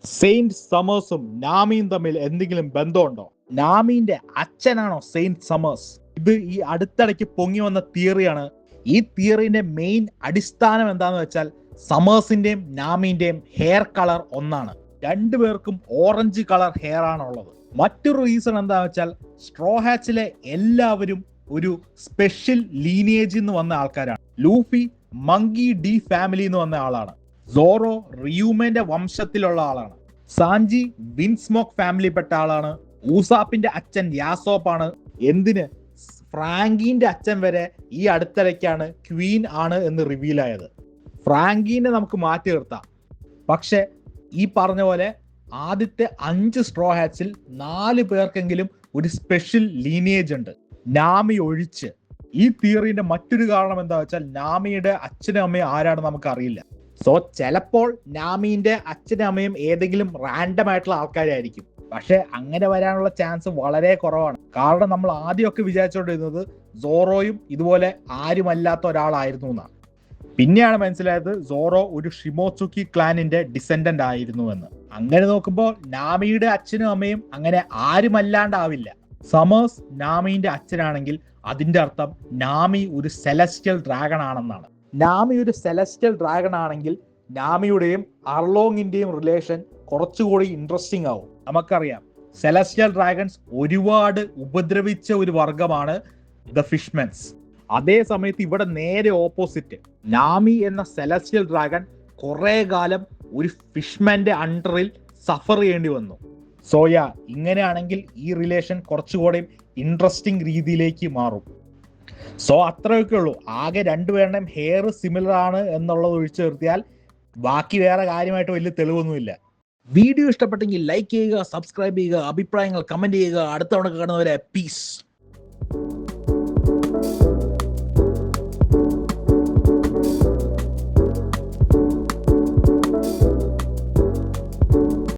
Saint സമേഴ്സും നാമിയും തമ്മിൽ എന്തെങ്കിലും ബന്ധമുണ്ടോ? നാമിന്റെ അച്ഛനാണോ സെയിന്റ് സമേഴ്സ്? ഇത് ഈ അടുത്തിടയ്ക്ക് പൊങ്ങി വന്ന തിയറിയാണ്. ഈ തിയറിന്റെ മെയിൻ അടിസ്ഥാനം എന്താണെന്ന് വെച്ചാൽ സമേഴ്സിന്റെയും നാമിന്റെയും ഹെയർ കളർ ഒന്നാണ്. രണ്ടുപേർക്കും ഓറഞ്ച് കളർ ഹെയർ ആണുള്ളത്. മറ്റൊരു റീസൺ എന്താണെന്ന് വെച്ചാൽ സ്ട്രോ ഹാച്ചിലെ എല്ലാവരും ഒരു സ്പെഷ്യൽ ലീനിയേജിൽ നിന്ന് വന്ന ആൾക്കാരാണ്. ലൂഫി മങ്കി ഡി ഫാമിലി എന്ന് വന്ന ആളാണ്. സോറോ റിയൂമന്റെ വംശത്തിലുള്ള ആളാണ്. സാഞ്ചി വിൻസ്മോക്ക് ഫാമിലിപ്പെട്ട ആളാണ്. ഊസാപ്പിന്റെ അച്ഛൻ യാസോപ്പാണ്. എന്തിന് ഫ്രാങ്കിന്റെ അച്ഛൻ വരെ ഈ അടുത്തിടയ്ക്കാണ് ക്വീൻ ആണ് എന്ന് റിവീൽ ആയത്. ഫ്രാങ്കിനെ നമുക്ക് മാറ്റി നിർത്താം. പക്ഷെ ഈ പറഞ്ഞ പോലെ ആദ്യത്തെ 5 സ്ട്രോ ഹാച്ചിൽ 4 പേർക്കെങ്കിലും ഒരു സ്പെഷ്യൽ ലീനിയേജ് ഉണ്ട്, നാമി ഒഴിച്ച്. ഈ തിയറിന്റെ മറ്റൊരു കാരണം എന്താ വെച്ചാൽ നാമിയുടെ അച്ഛനും അമ്മയും ആരാണെന്ന് നമുക്ക് അറിയില്ല. സോ ചിലപ്പോൾ നാമിന്റെ അച്ഛനും അമ്മയും ഏതെങ്കിലും റാൻഡം ആയിട്ടുള്ള ആൾക്കാരായിരിക്കും. പക്ഷെ അങ്ങനെ വരാനുള്ള ചാൻസ് വളരെ കുറവാണ്. കാരണം നമ്മൾ ആദ്യമൊക്കെ വിചാരിച്ചുകൊണ്ടിരുന്നത് സോറോയും ഇതുപോലെ ആരുമല്ലാത്ത ഒരാളായിരുന്നു എന്നാണ്. പിന്നെയാണ് മനസ്സിലായത് സോറോ ഒരു ഷിമോസുക്കി ക്ലാനിന്റെ ഡിസെൻഡന്റ് ആയിരുന്നു എന്ന്. അങ്ങനെ നോക്കുമ്പോൾ നാമിയുടെ അച്ഛനും അമ്മയും അങ്ങനെ ആരുമല്ലാണ്ടാവില്ല. സമേഴ്സ് നാമിന്റെ അച്ഛനാണെങ്കിൽ അതിന്റെ അർത്ഥം നാമി ഒരു സെലസ്റ്റിയൽ ഡ്രാഗൺ ആണെന്നാണ്. നാമി ഒരു സെലസ്റ്റിയൽ ഡ്രാഗൺ ആണെങ്കിൽ നാമിയുടെയും അർലോങ്ങിന്റെയും റിലേഷൻ കുറച്ചുകൂടി ഇൻട്രസ്റ്റിംഗ് ആവും. നമുക്കറിയാം സെലസ്റ്റിയൽ ഡ്രാഗൺസ് ഒരുപാട് ഉപദ്രവിച്ച ഒരു വർഗമാണ് ദ ഫിഷ്മെൻസ്. അതേ സമയത്ത് ഇവിടെ നേരെ ഓപ്പോസിറ്റ്, നാമി എന്ന സെലസ്റ്റിയൽ ഡ്രാഗൺ കുറെ കാലം ഒരു ഫിഷ്മാന്റെ അണ്ടറിൽ സഫർ ചെയ്യേണ്ടി വന്നു. സോയാ ഇങ്ങനെയാണെങ്കിൽ ഈ റിലേഷൻ കുറച്ചുകൂടി ഇൻട്രസ്റ്റിംഗ് രീതിയിലേക്ക് മാറും. സോ അത്രയൊക്കെ ഉള്ളൂ. ആകെ രണ്ടുപേരുടെയും ഹെയർ സിമിലർ ആണ് എന്നുള്ളത് ഒഴിച്ചു നിർത്തിയാൽ ബാക്കി വേറെ കാര്യമായിട്ട് വലിയ തെളിവൊന്നുമില്ല. വീഡിയോ ഇഷ്ടപ്പെട്ടെങ്കിൽ ലൈക്ക് ചെയ്യുക, സബ്സ്ക്രൈബ് ചെയ്യുക, അഭിപ്രായങ്ങൾ കമന്റ് ചെയ്യുക. അടുത്ത തവണ കാണുന്നവരെ പീസ്.